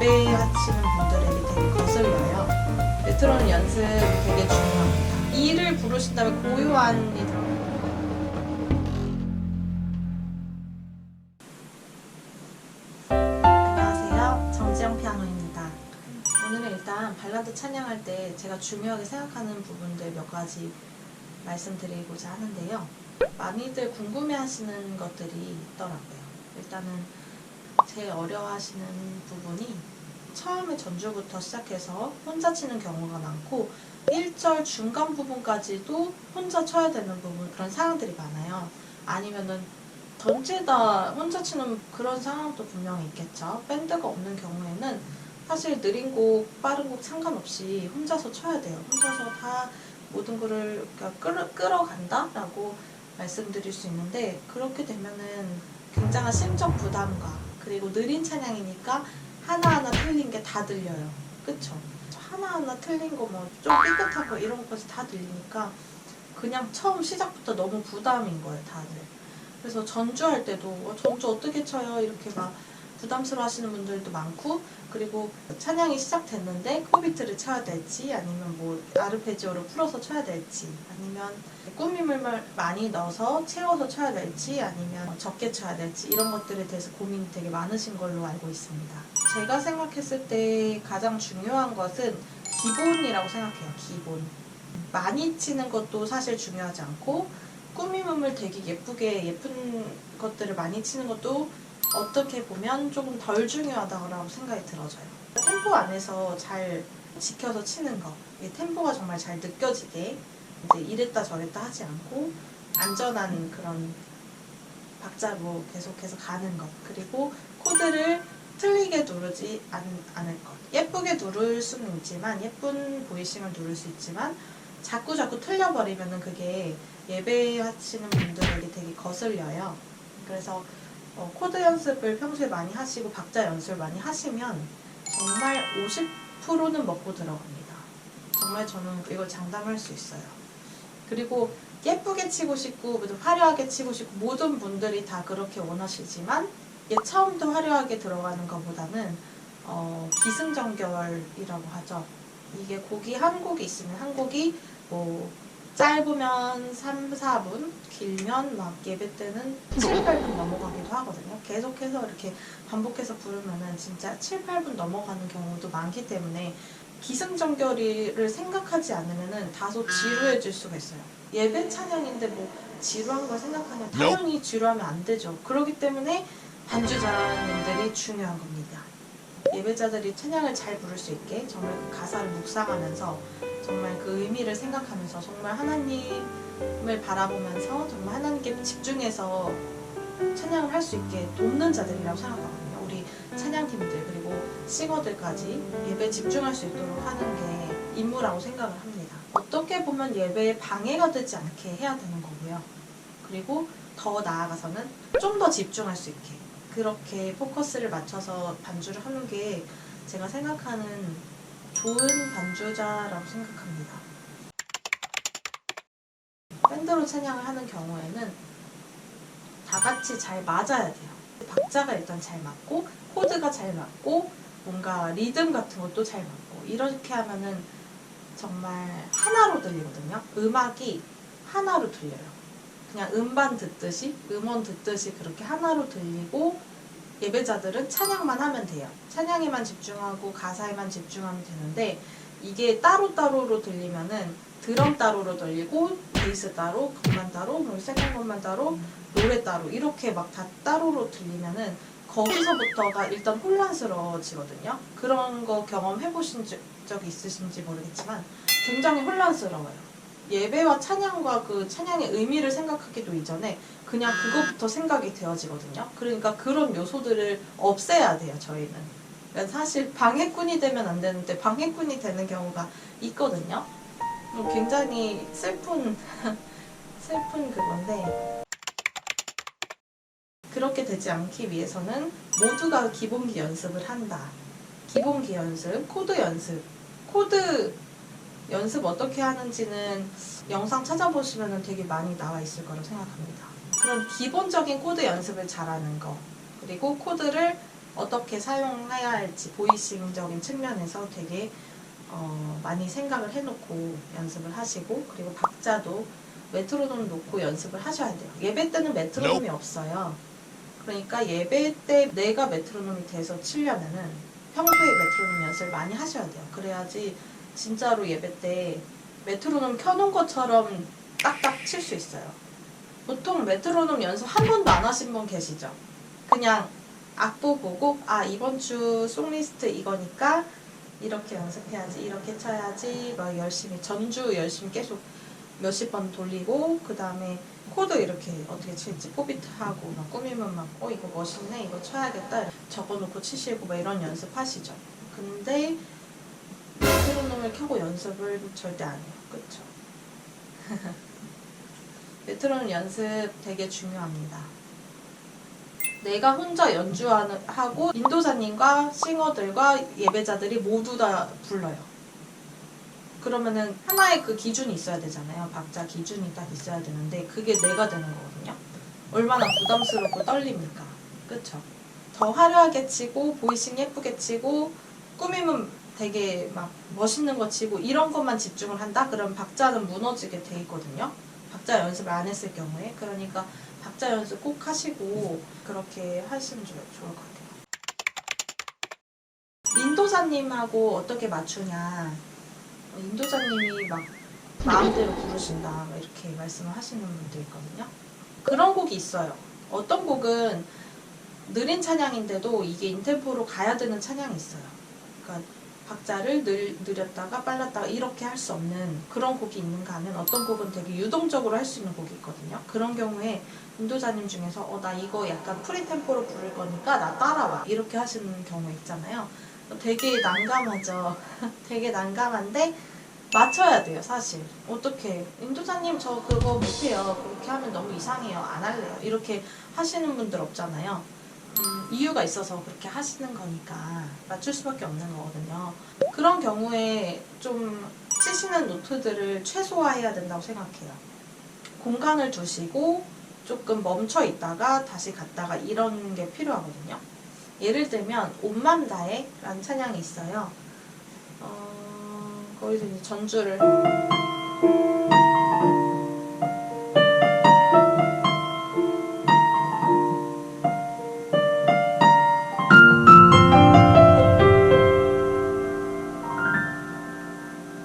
예배하시는 분들에게 되게 거슬려요. 메트로놈 연습 되게 중요합니다. 이를 부르신다면 고요한 이 안녕하세요. 정지영 피아노입니다. 오늘은 일단 발라드 찬양할 때 제가 중요하게 생각하는 부분들 몇 가지 말씀드리고자 하는데요. 많이들 궁금해하시는 것들이 있더라고요. 일단은 제일 어려워하시는 부분이 처음에 전주부터 시작해서 혼자 치는 경우가 많고 1절 중간 부분까지도 혼자 쳐야 되는 부분, 그런 상황들이 많아요. 아니면은 전체 다 혼자 치는 그런 상황도 분명히 있겠죠. 밴드가 없는 경우에는 사실 느린 곡, 빠른 곡 상관없이 혼자서 쳐야 돼요. 혼자서 다 모든 거를 끌어간다라고 말씀드릴 수 있는데, 그렇게 되면은 굉장한 심적 부담과, 그리고 느린 찬양이니까 하나하나 틀린 게 다 들려요. 그쵸? 하나하나 틀린 거 뭐 좀 삐끗하고 이런 것까지 다 들리니까 그냥 처음 시작부터 너무 부담인 거예요, 다들. 그래서 전주할 때도 전주 어떻게 쳐요? 이렇게 막 부담스러워 하시는 분들도 많고, 그리고 찬양이 시작됐는데 코비트를 쳐야 될지, 아니면 뭐 아르페지오를 풀어서 쳐야 될지, 아니면 꾸밈을 많이 넣어서 채워서 쳐야 될지, 아니면 적게 쳐야 될지, 이런 것들에 대해서 고민이 되게 많으신 걸로 알고 있습니다. 제가 생각했을 때 가장 중요한 것은 기본이라고 생각해요. 기본. 많이 치는 것도 사실 중요하지 않고, 꾸밈음을 되게 예쁜 것들을 많이 치는 것도 어떻게 보면 조금 덜 중요하다고 생각이 들어져요. 템포 안에서 잘 지켜서 치는 거, 템포가 정말 잘 느껴지게 이제 이랬다 저랬다 하지 않고 안전한 그런 박자로 계속해서 가는 것, 그리고 코드를 틀리게 누르지 않을 것. 예쁘게 누를 수는 있지만, 예쁜 보이싱을 누를 수 있지만 자꾸 틀려버리면은 그게 예배하시는 분들에게 되게 거슬려요. 그래서 코드 연습을 평소에 많이 하시고 박자 연습을 많이 하시면 정말 50%는 먹고 들어갑니다. 정말 저는 이걸 장담할 수 있어요. 그리고 예쁘게 치고 싶고 화려하게 치고 싶고 모든 분들이 다 그렇게 원하시지만, 처음부터 화려하게 들어가는 것보다는 기승전결이라고 하죠. 이게 곡이 한 곡이 있으면 한 곡이 뭐 짧으면 3, 4분, 길면 막 예배 때는 7, 8분 넘어가기도 하거든요. 계속해서 이렇게 반복해서 부르면은 진짜 7, 8분 넘어가는 경우도 많기 때문에 기승전결을 생각하지 않으면은 다소 지루해질 수가 있어요. 예배 찬양인데 뭐 지루한 걸 생각하면 당연히 지루하면 안 되죠. 그렇기 때문에 반주자님들이 중요한 겁니다. 예배자들이 찬양을 잘 부를 수 있게 정말 그 가사를 묵상하면서 정말 그 의미를 생각하면서 정말 하나님을 바라보면서 정말 하나님께 집중해서 찬양을 할 수 있게 돕는 자들이라고 생각하거든요. 우리 찬양팀들 그리고 싱어들까지 예배에 집중할 수 있도록 하는 게 임무라고 생각을 합니다. 어떻게 보면 예배에 방해가 되지 않게 해야 되는 거고요. 그리고 더 나아가서는 좀 더 집중할 수 있게, 그렇게 포커스를 맞춰서 반주를 하는 게 제가 생각하는 좋은 반주자라고 생각합니다. 밴드로 찬양을 하는 경우에는 다 같이 잘 맞아야 돼요. 박자가 일단 잘 맞고, 코드가 잘 맞고, 뭔가 리듬 같은 것도 잘 맞고, 이렇게 하면은 정말 하나로 들리거든요. 음악이 하나로 들려요. 그냥 음반 듣듯이, 음원 듣듯이 그렇게 하나로 들리고, 예배자들은 찬양만 하면 돼요. 찬양에만 집중하고 가사에만 집중하면 되는데, 이게 따로따로로 들리면은 드럼 따로로 들리고, 베이스 따로, 건반 따로, 세컨건반 따로, 노래 따로, 이렇게 막 다 따로로 들리면은 거기서부터가 일단 혼란스러워지거든요. 그런 거 경험해보신 적이 있으신지 모르겠지만 굉장히 혼란스러워요. 예배와 찬양과 그 찬양의 의미를 생각하기도 이전에 그냥 그것부터 생각이 되어지거든요. 그러니까 그런 요소들을 없애야 돼요, 저희는. 그러니까 사실 방해꾼이 되면 안 되는데 방해꾼이 되는 경우가 있거든요. 굉장히 슬픈 그건데, 그렇게 되지 않기 위해서는 모두가 기본기 연습을 한다. 기본기 연습, 코드 연습. 코드 연습 어떻게 하는지는 영상 찾아보시면 되게 많이 나와 있을 거라고 생각합니다. 그런 기본적인 코드 연습을 잘하는 거, 그리고 코드를 어떻게 사용해야 할지 보이싱적인 측면에서 되게 많이 생각을 해놓고 연습을 하시고, 그리고 박자도 메트로놈 놓고 연습을 하셔야 돼요. 예배 때는 메트로놈이 없어요. 그러니까 예배 때 내가 메트로놈이 돼서 치려면은 평소에 메트로놈 연습을 많이 하셔야 돼요. 그래야지 진짜로 예배 때 메트로놈 켜놓은 것처럼 딱딱 칠 수 있어요. 보통 메트로놈 연습 한 번도 안 하신 분 계시죠? 그냥 악보 보고 이번 주 송리스트 이거니까 이렇게 연습해야지, 이렇게 쳐야지, 막 열심히 전주 열심히 계속 몇십 번 돌리고, 그 다음에 코드 이렇게 어떻게 칠지 포비트하고 막 꾸미면 막 이거 멋있네, 이거 쳐야겠다 적어놓고 치시고 막 이런 연습하시죠. 근데 메트로놈을 켜고 연습을 절대 안 해요. 그쵸? 메트로놈 연습 되게 중요합니다. 내가 혼자 연주하고 인도사님과 싱어들과 예배자들이 모두 다 불러요. 그러면은 하나의 그 기준이 있어야 되잖아요. 박자 기준이 딱 있어야 되는데 그게 내가 되는 거거든요. 얼마나 부담스럽고 떨립니까? 그쵸? 더 화려하게 치고 보이싱 예쁘게 치고 꾸미면 되게 막 멋있는 거 치고 이런 것만 집중을 한다? 그럼 박자는 무너지게 돼 있거든요. 박자 연습을 안 했을 경우에. 그러니까 박자 연습 꼭 하시고 그렇게 하시면 좋을 것 같아요. 인도사님하고 어떻게 맞추냐, 인도자님이 막 마음대로 부르신다 막 이렇게 말씀을 하시는 분들 있거든요. 그런 곡이 있어요. 어떤 곡은 느린 찬양인데도 이게 인템포로 가야 되는 찬양이 있어요. 그러니까 박자를 느렸다가 빨랐다가 이렇게 할 수 없는 그런 곡이 있는가 하면, 어떤 곡은 되게 유동적으로 할 수 있는 곡이 있거든요. 그런 경우에 인도자님 중에서 나 이거 약간 프리템포로 부를 거니까 나 따라와 이렇게 하시는 경우 있잖아요. 되게 난감하죠. 되게 난감한데 맞춰야 돼요. 사실 어떻게 인도자님 저 그거 못해요, 그렇게 하면 너무 이상해요, 안 할래요 이렇게 하시는 분들 없잖아요. 이유가 있어서 그렇게 하시는 거니까 맞출 수밖에 없는 거거든요. 그런 경우에 좀 치시는 노트들을 최소화해야 된다고 생각해요. 공간을 두시고 조금 멈춰 있다가 다시 갔다가 이런 게 필요하거든요. 예를 들면 옷만 다해 라는 찬양이 있어요. 거기서 이제 전주를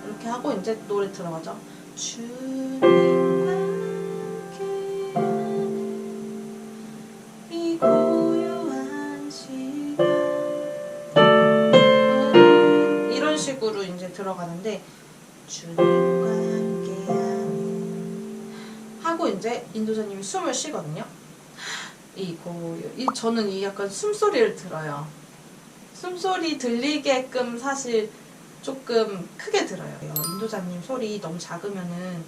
이렇게 하고 이제 노래 들어가죠. 주님과 함께 이 고요한 시간 이런 식으로 이제 들어가는데, 주님과 함께 하고 이제 인도자님이 숨을 쉬거든요. 저는 이 약간 숨소리를 들어요. 숨소리 들리게끔 사실 조금 크게 들어요. 인도자님 소리 너무 작으면은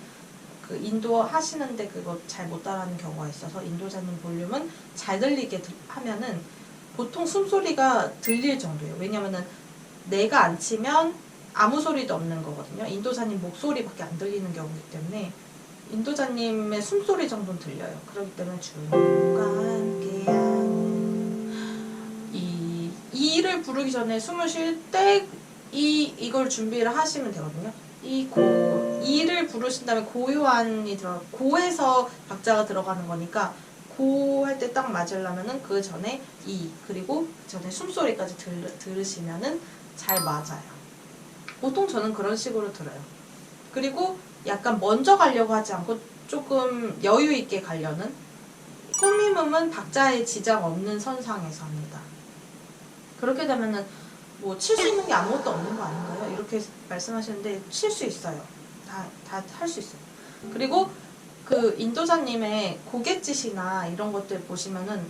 그 인도 하시는데 그거 잘 못 따라하는 경우가 있어서 인도자님 볼륨은 잘 들리게 하면은 보통 숨소리가 들릴 정도예요. 왜냐면은 내가 안 치면 아무 소리도 없는 거거든요. 인도자님 목소리밖에 안 들리는 경우이기 때문에 인도자님의 숨소리 정도는 들려요. 그렇기 때문에 주님과 함께하는 이를 부르기 전에 숨을 쉴 때 이걸 준비를 하시면 되거든요. 이를 부르신 다음에 고요한이 고에서 박자가 들어가는 거니까 고 할 때 딱 맞으려면은 그 전에 그리고 그 전에 숨소리까지 들으시면은 잘 맞아요. 보통 저는 그런 식으로 들어요. 그리고 약간 먼저 가려고 하지 않고 조금 여유 있게 가려는, 꾸밈음은 박자에 지장 없는 선상에서 합니다. 그렇게 되면은 뭐 칠 수 있는 게 아무것도 없는 거 아닌가요? 이렇게 말씀하시는데 칠 수 있어요. 다 할 수 있어요. 그리고 그 인도자님의 고갯짓이나 이런 것들 보시면은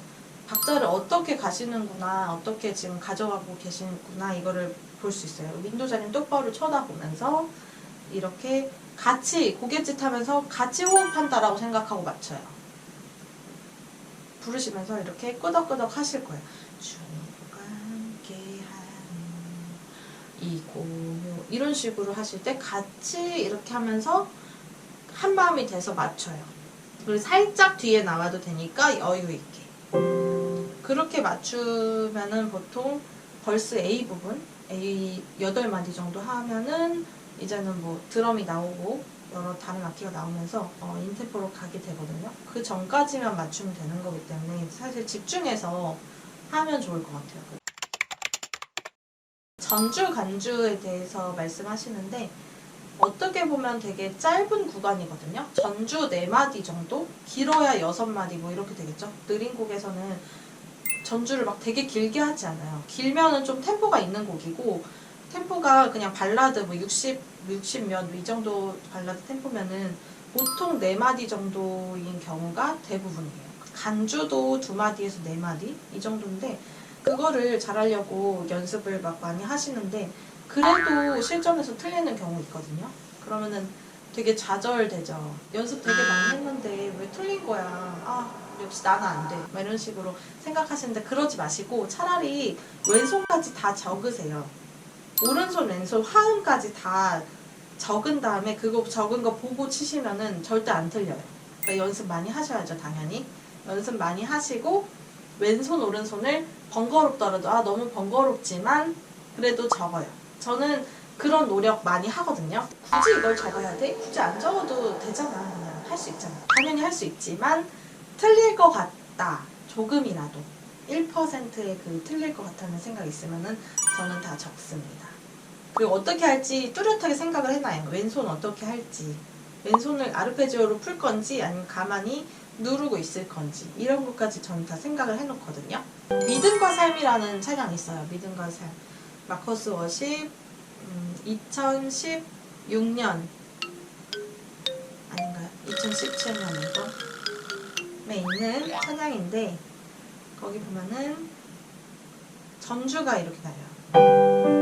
박자를 어떻게 가시는구나, 어떻게 지금 가져가고 계시는구나 이거를 볼 수 있어요. 인도자님 똑바로 쳐다보면서 이렇게 같이 고갯짓 하면서 같이 호흡한다라고 생각하고 맞춰요. 부르시면서 이렇게 끄덕끄덕 하실 거예요. 주님과 함께하는 이 고요, 이런 식으로 하실 때 같이 이렇게 하면서 한마음이 돼서 맞춰요. 그리고 살짝 뒤에 나와도 되니까 여유 있게. 그렇게 맞추면은 보통 벌스 A 부분, A 8마디 정도 하면은 이제는 뭐 드럼이 나오고 여러 다른 악기가 나오면서 인템포로 가게 되거든요. 그 전까지만 맞추면 되는 거기 때문에 사실 집중해서 하면 좋을 것 같아요. 전주, 간주에 대해서 말씀하시는데 어떻게 보면 되게 짧은 구간이거든요. 전주 4마디 정도? 길어야 6마디 뭐 이렇게 되겠죠. 느린 곡에서는 전주를 막 되게 길게 하지 않아요. 길면은 좀 템포가 있는 곡이고 템포가 그냥 발라드 뭐 60 몇 이 정도 발라드 템포면은 보통 4마디 정도인 경우가 대부분이에요. 간주도 2마디에서 4마디 이 정도인데 그거를 잘하려고 연습을 막 많이 하시는데 그래도 실전에서 틀리는 경우 있거든요. 그러면은 되게 좌절되죠. 연습 되게 많이 했는데 왜 틀린 거야. 아, 역시 나는 안 돼. 막 이런 식으로 생각하시는데 그러지 마시고 차라리 왼손까지 다 적으세요. 오른손, 왼손, 화음까지 다 적은 다음에 그거 적은 거 보고 치시면은 절대 안 틀려요. 그러니까 연습 많이 하셔야죠, 당연히. 연습 많이 하시고 왼손, 오른손을 번거롭더라도 너무 번거롭지만 그래도 적어요. 저는 그런 노력 많이 하거든요. 굳이 이걸 적어야 돼? 굳이 안 적어도 되잖아. 그냥 할 수 있잖아. 당연히 할 수 있지만 틀릴 것 같다. 조금이라도 1%의 그 틀릴 것 같다는 생각이 있으면은 저는 다 적습니다. 그리고 어떻게 할지 뚜렷하게 생각을 해놔요. 왼손 어떻게 할지. 왼손을 아르페지오로 풀 건지 아니면 가만히 누르고 있을 건지 이런 것까지 저는 다 생각을 해놓거든요. 믿음과 삶이라는 찬양이 있어요. 믿음과 삶. 마커스 워십 2016년 아닌가요? 2017년인가?에 있는 찬양인데 거기 보면은 전주가 이렇게 나요.